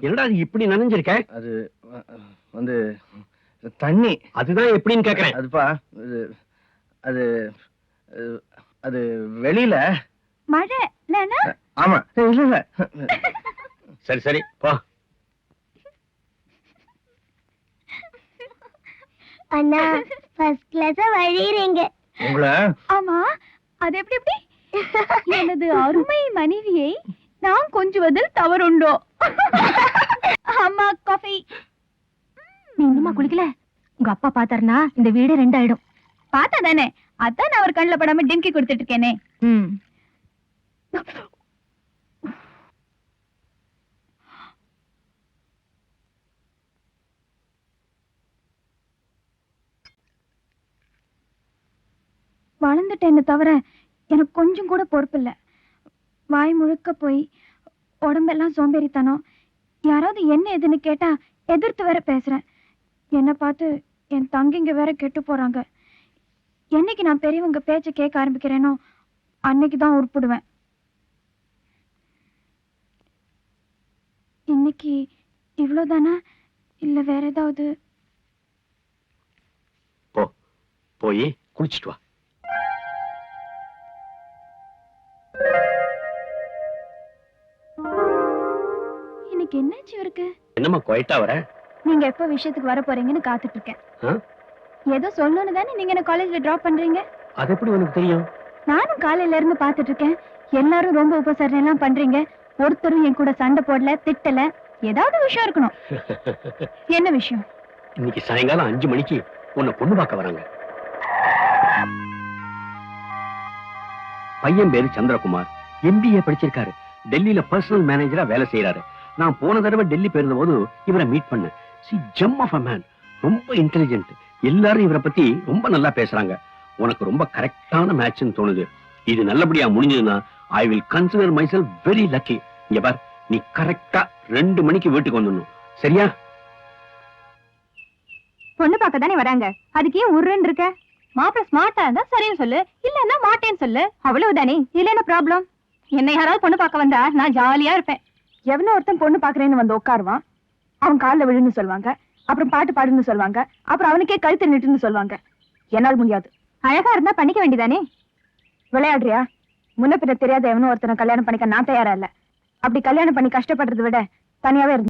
என்னடா அது இப்படி நனைஞ்சிருக்க? அது வந்து தண்ணி. அதுதான் எப்படின்னு கேக்குறேன். அதுப்பா அது அது வெளியில மழை இல்லனா? ஆமா. இல்ல இல்ல. சரி சரி போ. அண்ணா ஃபர்ஸ்ட் கிளாஸா வழியறீங்க. உங்களை ஆமா, அது எப்படி எனது அருமை மனைவியை நான் கொஞ்சுவதில் தவறுண்டோ? அம்மா காஃபி. நீ இன்னுமா குளிக்கல? உங்க அப்பா பாத்தாருனா இந்த வீடு 2 ஆயிடும். பார்த்தா தானே, அதான் நான் அவர் கண்ணில் படாம டிம்கி கொடுத்துட்டு இருக்கேனே. வளர்ந்துட்டேன்னு தவிர எனக்கு கொஞ்சம் கூட பொறுப்பு இல்லை. வாய் முழுக்க போய் உடம்பெல்லாம் சோம்பேறித்தனம். யாராவது என்ன எதுன்னு கேட்டா எதிர்த்து வேற பேசுறேன். என்னை பார்த்து என் தங்கிங்க வேற கெட்டு போறாங்க. என்னைக்கு நான் பெரியவங்க பேச்ச கேட்க ஆரம்பிக்கிறேனோ அன்னைக்குதான் உருப்பிடுவேன். இன்னைக்கு இவ்வளவுதானா இல்ல வேற ஏதாவது? போய் குளிச்சுட்டு வா. இன்னைக்கு என்னாச்சு இவருக்கு? என்னம்மா குவைட்டா வர? நீங்க எப்ப விஷயத்துக்கு வர போறீங்கன்னு காத்துட்டு இருக்கேன். ஏதோ சொல்லணும்னு தானே நீங்க என்ன காலேஜ்ல டிராப் பண்றீங்க? அது எப்படி உனக்கு தெரியும்? நானும் காலையில இருந்து பாத்துட்டு இருக்கேன். எல்லாரும் ரொம்ப உபசரணை எல்லாம் பண்றீங்க. ஒருத்தரும் என் கூட சண்டை போடல, திட்டல. ஏதாவது விஷயம் இருக்கணும். என்ன விஷயம்? இன்னைக்கு சாயங்காலம் 5 மணிக்கு உன்னை பொண்ணு பார்க்க வராங்க. பையன் பேரு சந்திரகுமார். MBA படிச்சிருக்காரு. டெல்லியில பர்சனல் மேனேஜரா வேலை செய்யறாரு. நான் போன தடவை டெல்லி போயிருந்த போது இவரை மீட் பண்ணேன். Gem of a man. ரொம்ப இன்டெலிஜென்ட். எல்லாரும் இவரை பத்தி ரொம்ப நல்லா பேசுறாங்க. உனக்கு ரொம்ப கரெக்டான மேட்ச்னு தோணுது. இது நல்லபடியா முடிஞ்சதுன்னா I will consider myself very lucky. இங்க பார், நீ கரெக்டா 2 மணிக்கு வீட்டுக்கு வந்துடணும். சரியா? பொண்ணு பார்க்க தானே வராங்க, அதுக்கு ஏன் உருன்னு இருக்க? மாப்பிள்ள ஸ்மார்ட்டா இருந்தா சரின்னு சொல்லு, இல்லன்னா மாட்டேன்னு சொல்லு. அவ்வளவுதானே. இதுல என்ன ப்ராப்ளம்? என்னை யாராவது பொண்ணு பார்க்க வந்தா நான் ஜாலியா இருப்பேன். எவனோ ஒருத்தன் பொண்ணு பாக்குறேன்னு வந்து உட்காருவான். அவன் காலில் விழுன்னு சொல்லுவாங்க, அப்புறம் பாட்டு பாடுன்னு சொல்லுவாங்க, அப்புறம் அவனுக்கே கழுத்து நிட்டுன்னு சொல்லுவாங்க. என்னால் முடியாது. அழகா இருந்தா பண்ணிக்க வேண்டியதானே. விளையாடுறியா? முன்ன பின்ன தெரியாத எவனோ ஒருத்தனை கல்யாணம் பண்ணிக்க நான் தயாரா இல்ல. அப்படி கல்யாணம் பண்ணி கஷ்டப்படுறதை விட தனியாவே இருந்து